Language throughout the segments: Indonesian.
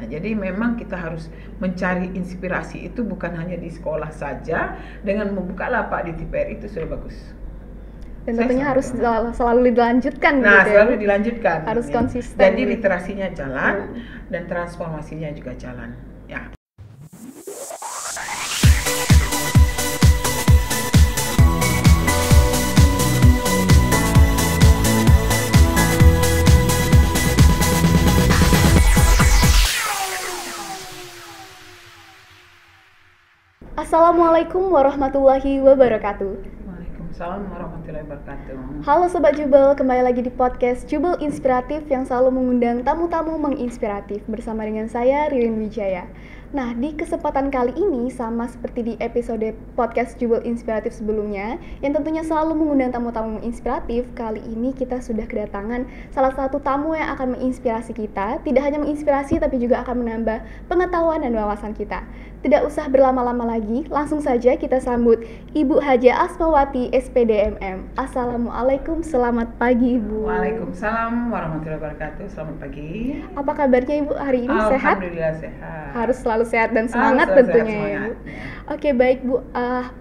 Nah, jadi memang kita harus mencari inspirasi itu bukan hanya di sekolah saja, dengan membuka lapak di TPR itu sudah bagus. Dan tentunya harus selalu dilanjutkan Nah, gitu ya. selalu dilanjutkan. Harus konsisten. Jadi literasinya jalan dan transformasinya juga jalan. Ya. Assalamualaikum warahmatullahi wabarakatuh. Waalaikumsalam warahmatullahi wabarakatuh. Halo Sobat Jubel, kembali lagi di podcast Jubel Inspiratif yang selalu mengundang tamu-tamu menginspiratif bersama dengan saya Ririn Wijaya. Nah, di kesempatan kali ini sama seperti di episode podcast Jubel Inspiratif sebelumnya yang tentunya selalu mengundang tamu-tamu menginspiratif, kali ini kita sudah kedatangan salah satu tamu yang akan menginspirasi kita. Tidak hanya menginspirasi tapi juga akan menambah pengetahuan dan wawasan kita. Tidak usah berlama-lama lagi, langsung saja kita sambut Ibu Haja Asmawati SPDMM. Assalamualaikum, selamat pagi Ibu. Waalaikumsalam warahmatullahi wabarakatuh, selamat pagi. Apa kabarnya Ibu hari ini? Sehat? Alhamdulillah sehat. Harus selalu sehat dan semangat tentunya ya Bu. Oke baik Bu,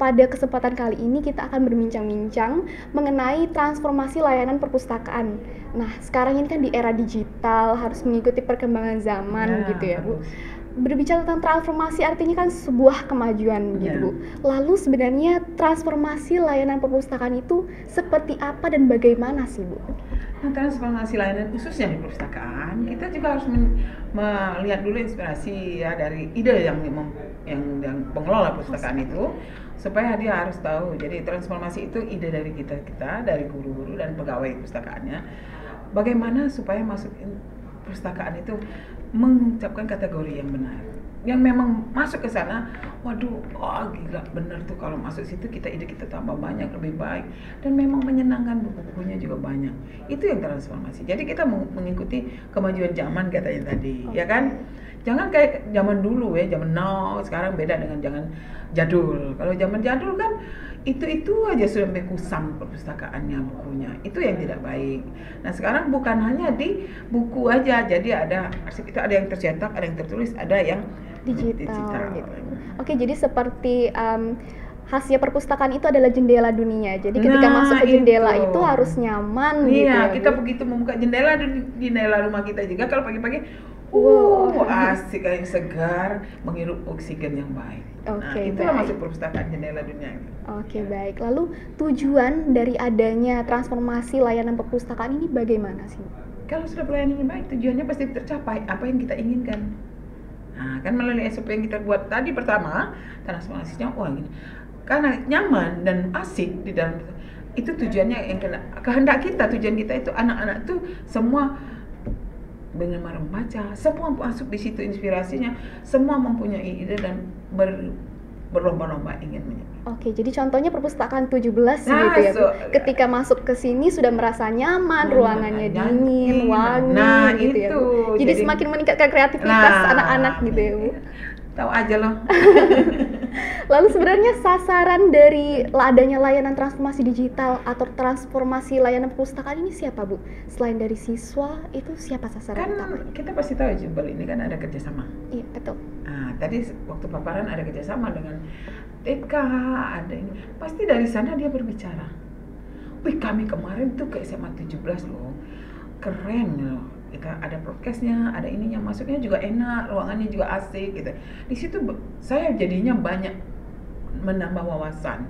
pada kesempatan kali ini kita akan berbincang-bincang mengenai transformasi layanan perpustakaan. Nah sekarang ini kan di era digital, harus mengikuti perkembangan zaman gitu ya Bu. Berbicara tentang transformasi artinya kan sebuah kemajuan gitu Bu. Lalu sebenarnya transformasi layanan perpustakaan itu seperti apa dan bagaimana sih Bu? Nah, transformasi layanan khususnya di perpustakaan, kita juga harus melihat dulu inspirasi ya dari ide yang pengelola perpustakaan itu, supaya dia harus tahu. Jadi transformasi itu ide dari kita dari guru-guru dan pegawai perpustakaannya. Bagaimana supaya masukin perpustakaan itu mengucapkan kategori yang benar, yang memang masuk ke sana, waduh, gila bener tuh kalau masuk situ ide kita tambah banyak, lebih baik, dan memang menyenangkan, buku-bukunya juga banyak. Itu yang transformasi. Jadi kita mengikuti kemajuan zaman katanya tadi, ya kan? Jangan kayak zaman dulu ya, zaman now, sekarang beda dengan zaman jadul. Kalau zaman jadul kan itu aja sudah sampai kusam perpustakaannya, bukunya. Itu yang tidak baik. Nah sekarang bukan hanya di buku aja, jadi ada arsip itu ada yang tercetak, ada yang tertulis, ada yang digital. Gitu. Oke, jadi seperti khasnya perpustakaan itu adalah jendela dunia. Jadi ketika masuk ke jendela itu harus nyaman gitu ya. Iya, kita begitu membuka jendela rumah kita juga kalau pagi-pagi asik, kayak segar, menghirup oksigen yang baik. Nah, itulah masuk perpustakaan jendela dunia. Oke, baik. Lalu tujuan dari adanya transformasi layanan perpustakaan ini bagaimana sih? Kalau sudah pelayanannya baik, tujuannya pasti tercapai apa yang kita inginkan. Nah, kan melalui SOP yang kita buat tadi pertama, transformasinya gini. Karena nyaman dan asik di dalam itu tujuannya yang kehendak kita, tujuan kita itu anak-anak tuh semua gemar membaca, semua masuk di situ inspirasinya, semua mempunyai ide dan berlomba-lomba ingin menyebut. Oke, jadi contohnya perpustakaan 17 gitu ya Bu. Ketika masuk ke sini sudah merasa nyaman, ruangannya dingin, wangi gitu ya Bu. Jadi semakin meningkatkan kreativitas anak-anak gitu ya Bu. Tahu aja loh. Lalu sebenarnya sasaran dari adanya layanan transformasi digital atau transformasi layanan perpustakaan ini siapa Bu? Selain dari siswa, itu siapa sasaran utamanya? Kan kita pasti tahu Jubel ini kan ada kerjasama. Iya betul. Nah, tadi waktu paparan ada kerjasama dengan TK, ada ini. Pasti dari sana dia berbicara. Wih, kami kemarin tuh ke SMA 17 loh. Keren loh. Kita ada prokesnya, ada ininya, masuknya juga enak, ruangannya juga asik gitu. Di situ saya jadinya banyak menambah wawasan.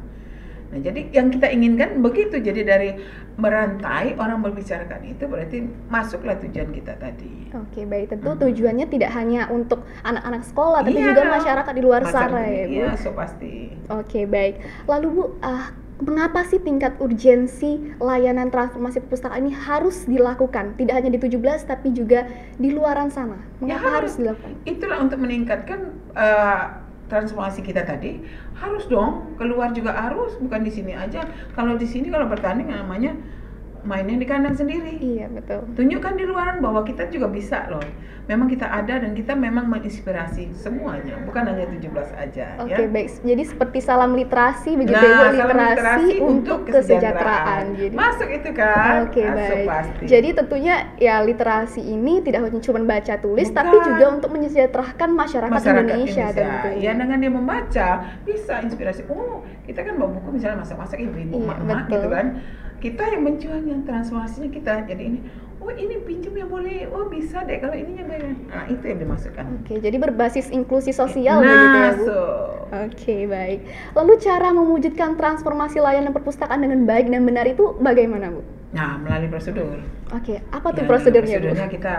Nah, jadi yang kita inginkan begitu. Jadi dari merantai orang membicarakan itu berarti masuklah tujuan kita tadi. Oke, baik. Tentu tujuannya tidak hanya untuk anak-anak sekolah, tapi juga masyarakat di luar sana ya, Bu. Iya, so pasti. Oke, baik. Lalu Bu, mengapa sih tingkat urgensi layanan transformasi perpustakaan ini harus dilakukan? Tidak hanya di 17 tapi juga di luaran sana. Mengapa harus dilakukan? Itulah untuk meningkatkan transformasi kita tadi. Harus dong, keluar juga harus, bukan di sini aja. Kalau di sini kalau bertanding namanya mainnya di kandang sendiri. Iya, betul. Tunjukkan di luaran bahwa kita juga bisa loh. Memang kita ada dan kita memang menginspirasi semuanya, bukan hanya 17 aja. Oke, ya. baik. Jadi seperti salam literasi begitu Nah, ya, Bu, salam literasi untuk kesejahteraan. Jadi masuk itu kan? Oke, Masuk baik. pasti. Jadi tentunya ya literasi ini tidak hanya cuma baca tulis, Bukan. tapi juga untuk mensejahterakan masyarakat Indonesia tentunya. Ya, dengan dia membaca bisa inspirasi. Oh, kita kan bawa buku misalnya masak-masak ibu-ibu, Iya, emak-emak betul. gitu kan. Kita yang menjualnya, transformasinya kita. Jadi ini, oh ini pinjam ya boleh, oh bisa deh kalau ininya bayar. Nah, itu yang dimasukkan. Oke, jadi berbasis inklusi sosial Nah, begitu ya, Bu. so. Oke, baik. Lalu cara mewujudkan transformasi layanan perpustakaan dengan baik dan benar itu bagaimana, Bu? Nah, melalui prosedur. Oke, apa tuh Ya, prosedurnya, Bu? prosedurnya kita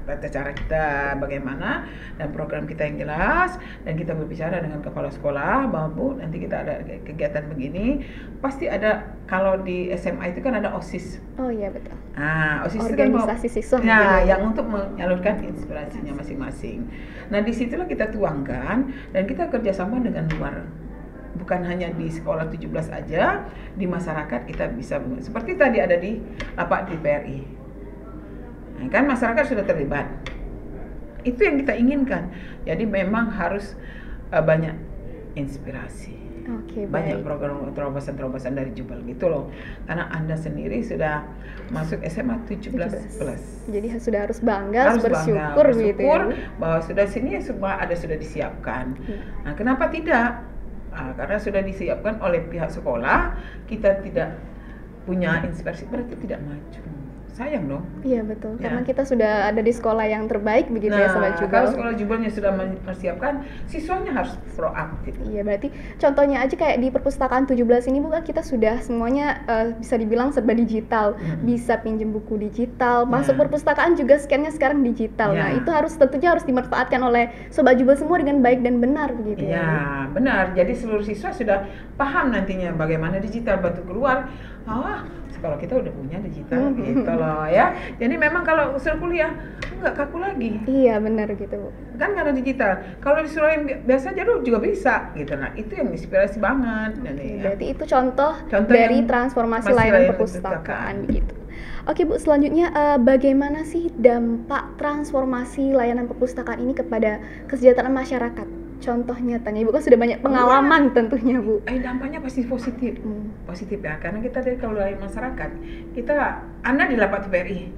tata cara kita bagaimana dan program kita yang jelas, dan kita berbicara dengan kepala sekolah bahwa Bu nanti kita ada kegiatan begini, pasti ada. Kalau di SMA itu kan ada OSIS. Oh iya, betul. Nah, OSIS itu kan Organisasi siswa. nah, gitu. yang untuk menyalurkan inspirasinya masing-masing. Nah, disitulah kita tuangkan dan kita kerjasama dengan luar. Bukan hanya di sekolah 17 aja, di masyarakat kita bisa, seperti tadi ada di lapak di PRI. Nah, kan masyarakat sudah terlibat. Itu yang kita inginkan. Jadi memang harus banyak inspirasi. Oke, Banyak baik. program terobosan-terobosan dari Jubel gitu loh. Karena Anda sendiri sudah masuk SMA 17 plus. Jadi sudah harus bangga, Harus bersyukur, bangga, gitu ya. bahwa sudah sini semua ada sudah disiapkan. Iya. Nah, kenapa tidak? Karena sudah disiapkan oleh pihak sekolah, kita tidak punya inspirasi, berarti tidak maju. Sayang dong. Iya, betul. Ya. Karena kita sudah ada di sekolah yang terbaik begitu ya, Sobat Jubel. kalau sekolah Jubelnya sudah mempersiapkan, siswanya harus proaktif. Iya, berarti contohnya aja kayak di perpustakaan 17 ini bukan kita sudah semuanya bisa dibilang serba digital. Bisa pinjem buku digital, masuk perpustakaan juga scan-nya sekarang digital. Nah, itu tentunya harus dimanfaatkan oleh Sobat Jubel semua dengan baik dan benar begitu ya. Iya, benar. Jadi seluruh siswa sudah paham nantinya bagaimana digital batu keluar. Sekolah kita udah punya digital gitu loh ya. Jadi memang kalau usul kuliah nggak kaku lagi. Iya, benar gitu, Bu. Kan karena digital. Kalau disuruh yang biasa aja juga bisa gitu. Nah, itu yang inspirasi banget. Berarti itu contoh dari yang transformasi layanan perpustakaan gitu. Oke, Bu, selanjutnya bagaimana sih dampak transformasi layanan perpustakaan ini kepada kesejahteraan masyarakat? Contoh nyatanya, Ibu kan sudah banyak pengalaman tentunya, Bu. Dampaknya pasti positif. Positif ya, karena kita dari kalau dari masyarakat, Anda di lapak TPRI,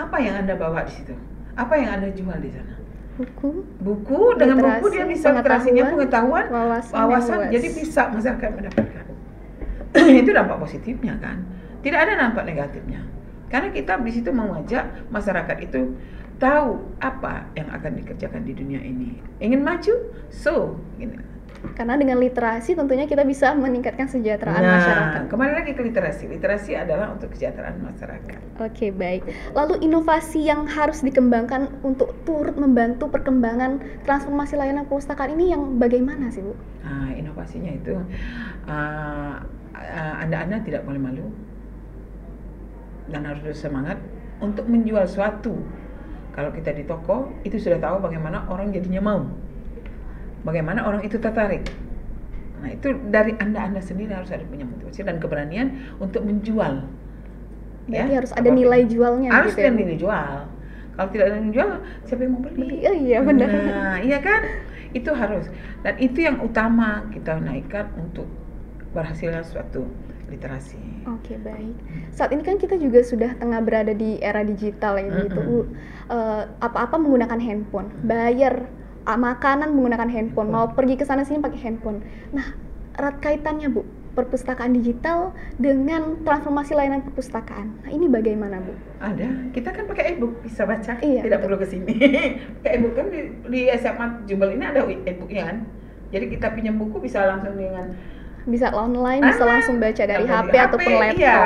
apa yang Anda bawa di situ? Apa yang Anda jual di sana? Buku, dengan buku dia bisa literasinya, pengetahuan, wawasan, jadi bisa masyarakat mendapatkan. Itu dampak positifnya kan. Tidak ada dampak negatifnya. Karena kita di situ mengajak masyarakat itu tahu apa yang akan dikerjakan di dunia ini. Ingin maju? Gini. Karena dengan literasi tentunya kita bisa meningkatkan kesejahteraan masyarakat. Kembali lagi ke literasi. Literasi adalah untuk kesejahteraan masyarakat. Oke, baik. Lalu inovasi yang harus dikembangkan untuk turut membantu perkembangan transformasi layanan perpustakaan ini yang bagaimana sih, Bu? Inovasinya itu Anda tidak boleh malu dan harus bersemangat untuk menjual suatu. Kalau kita di toko itu sudah tahu bagaimana orang jadinya mau, bagaimana orang itu tertarik. Nah, itu dari Anda sendiri harus ada punya motivasi dan keberanian untuk menjual. Berarti harus ada nilai jualnya. Harus gitu ada nilai jual. Kalau tidak ada nilai jual, siapa yang mau beli? Iya, benar. Nah, iya kan? Itu harus. Dan itu yang utama kita naikkan untuk berhasilnya suatu literasi. Oke, baik. Saat ini kan kita juga sudah tengah berada di era digital ya gitu. Apa-apa menggunakan handphone, bayar makanan menggunakan handphone, mau pergi ke sana sini pakai handphone. Nah, erat kaitannya, Bu, perpustakaan digital dengan transformasi layanan perpustakaan. Nah, ini bagaimana, Bu? Ada. Kita kan pakai e-book, bisa baca. Iya, tidak perlu ke sini. Pakai e-book kan di SMA Jubel ini ada e-booknya kan. Jadi kita pinjam buku bisa langsung dengan bisa online, bisa langsung baca dari HP ataupun laptop. Iya,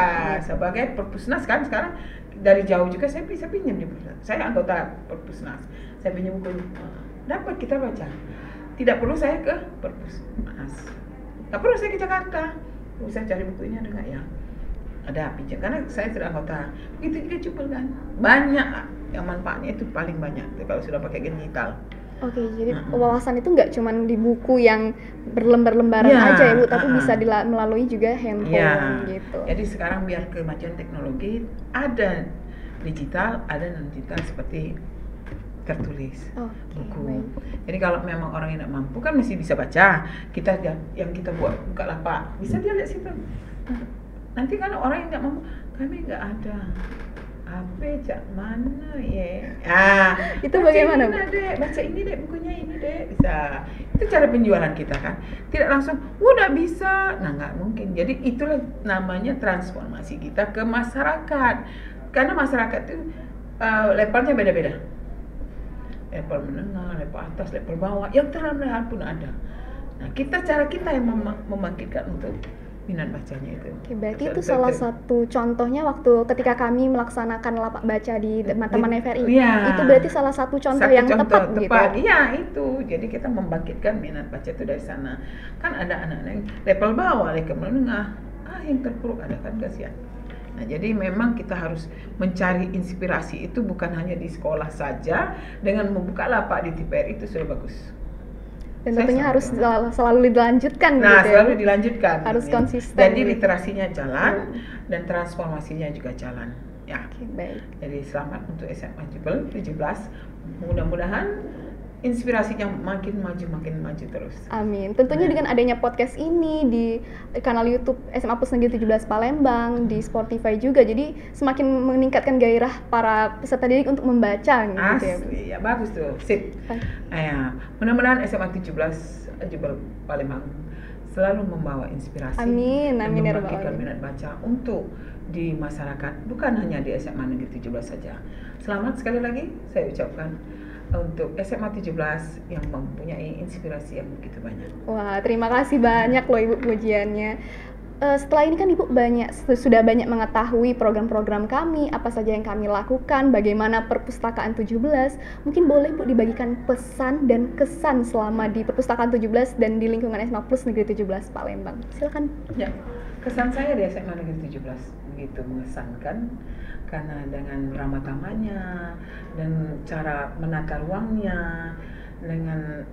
sebagai perpusnas kan sekarang dari jauh juga saya bisa pinjam di perpusnas. Saya anggota perpusnas. Saya pinjam buku, dapat kita baca. Tidak perlu saya ke perpusnas. Tidak perlu saya ke Jakarta. Saya cari bukunya ada nggak ya? Ada pinjam karena saya sudah anggota. Begitu juga Jubel kan. Banyak yang manfaatnya itu paling banyak kalau sudah pakai digital. Oke, jadi wawasan itu nggak cuma di buku yang berlembar-lembaran aja ya Bu, tapi bisa melalui juga handphone gitu. Jadi sekarang biar kemajuan teknologi ada digital, ada non digital seperti tertulis buku. Jadi kalau memang orang yang tidak mampu kan masih bisa baca. Kita yang kita buat Bukalapak bisa dia lihat situ. Nanti kalau orang yang tidak mampu, kami nggak ada. HP cak mana ya? Itu bagaimana Bu? Dek, baca ini dek, bukunya ini dek, bisa. Itu cara penjualan kita kan. Tidak langsung, udah bisa. Nah nggak mungkin. Jadi itulah namanya transformasi kita ke masyarakat. Karena masyarakat itu levelnya beda-beda. Level menengah, level atas, level bawah, yang terendah pun ada. Nah cara kita yang membangkitkan untuk minat bacanya itu. Oke, berarti itu salah satu contohnya waktu ketika kami melaksanakan lapak baca di teman-teman FRI. Itu berarti salah satu contoh yang tepat gitu. Iya, itu. Jadi kita membangkitkan minat baca itu dari sana. Kan ada anak-anak yang level bawah, level menengah. Yang terpuruk ada kan, kasihan. Nah, jadi memang kita harus mencari inspirasi itu bukan hanya di sekolah saja. Dengan membuka lapak di TPR itu sudah bagus. Dan tentunya harus selalu dilanjutkan gitu ya. Selalu dilanjutkan. Harus konsisten. Jadi literasinya jalan dan transformasinya juga jalan. Ya. Oke, baik. Jadi selamat untuk SMA Jubel 17. Mudah-mudahan inspirasinya makin maju terus. Amin. Tentunya dengan adanya podcast ini di kanal YouTube SMA Plus Negeri 17 Palembang, di Spotify juga, jadi semakin meningkatkan gairah para peserta didik untuk membaca gitu ya. Ya bagus tuh, sip. Ya, mudah-mudahan SMA 17 Jubel Palembang selalu membawa inspirasi. Amin, amin ya rabbal alamin. Minat baca untuk di masyarakat, bukan hanya di SMA Negeri 17 saja. Selamat sekali lagi saya ucapkan untuk SMA 17 yang mempunyai inspirasi yang begitu banyak. Wah, terima kasih banyak loh Ibu pujiannya. Setelah ini kan Ibu sudah banyak mengetahui program-program kami, apa saja yang kami lakukan, bagaimana perpustakaan 17. Mungkin boleh Bu dibagikan pesan dan kesan selama di perpustakaan 17 dan di lingkungan SMA Plus Negeri 17 Palembang. Silakan. Ya, kesan saya di SMA Negeri 17 begitu mengesankan. Karena dengan ramah tamahnya dan cara menata ruangnya, dengan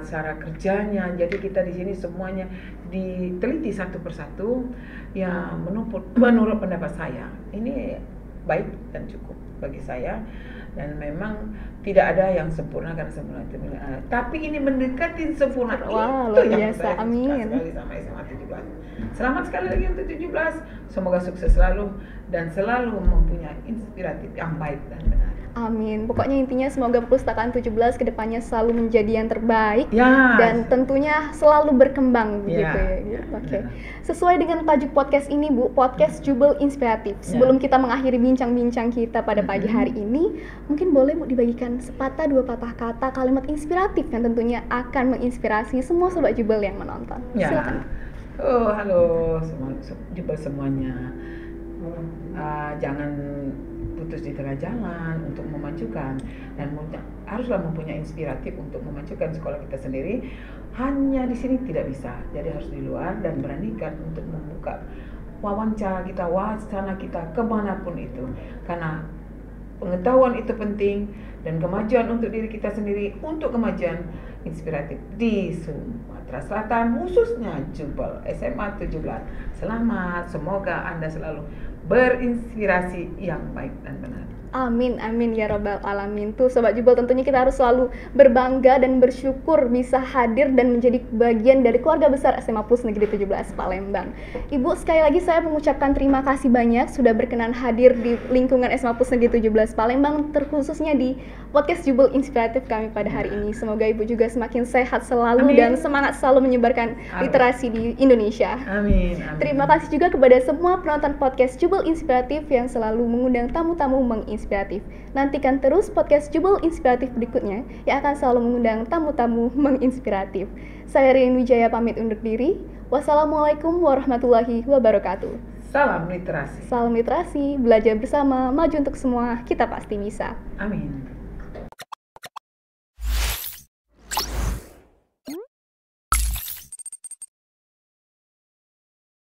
cara kerjanya, jadi kita di sini semuanya diteliti satu persatu. Ya menurut pendapat saya ini baik dan cukup bagi saya, dan memang tidak ada yang sempurna karena sempurna itu milik Allah. Tapi ini mendekati sempurna. Wah, itu luar yang biasa. saya Amin. suka sekali sama SMA 17. Selamat sekali lagi untuk 17. Semoga sukses selalu dan selalu mempunyai inspiratif yang baik dan benar. Amin. Pokoknya intinya semoga perpustakaan 17 kedepannya selalu menjadi yang terbaik dan tentunya selalu berkembang begitu ya. Oke. Sesuai dengan tajuk podcast ini Bu, podcast Jubel Inspiratif. Sebelum kita mengakhiri bincang-bincang kita pada pagi hari ini, mungkin boleh Bu dibagikan sepatah dua patah kata kalimat inspiratif yang tentunya akan menginspirasi semua sobat Jubel yang menonton. Silakan. Halo Jubel semuanya. Jangan putus di tengah jalan untuk memajukan, dan haruslah mempunyai inspiratif untuk memajukan sekolah kita sendiri. Hanya di sini tidak bisa, jadi harus di luar dan beranikan untuk membuka wawancara kita, wacana kita kemanapun itu, karena pengetahuan itu penting dan kemajuan untuk diri kita sendiri, untuk kemajuan inspiratif di Sumatera Selatan, khususnya Jubel SMA 17. Selamat, semoga Anda selalu berinspirasi yang baik dan benar. Amin, amin ya rabbal alamin. Tuh sobat Jubel, tentunya kita harus selalu berbangga dan bersyukur bisa hadir dan menjadi bagian dari keluarga besar SMA Plus Negeri 17 Palembang. Ibu, sekali lagi saya mengucapkan terima kasih banyak sudah berkenan hadir di lingkungan SMA Plus Negeri 17 Palembang, terkhususnya di podcast Jubel Inspiratif kami pada hari ini. Semoga Ibu juga semakin sehat selalu dan semangat selalu menyebarkan literasi di Indonesia. Amin. Terima kasih juga kepada semua penonton podcast Jubel Inspiratif yang selalu mengundang tamu-tamu menginspiratif. Nantikan terus podcast Jubel Inspiratif berikutnya yang akan selalu mengundang tamu-tamu menginspiratif. Saya Ririn Wijaya pamit undur diri. Wassalamualaikum warahmatullahi wabarakatuh. Salam literasi. Salam literasi, belajar bersama, maju untuk semua, kita pasti bisa. Amin.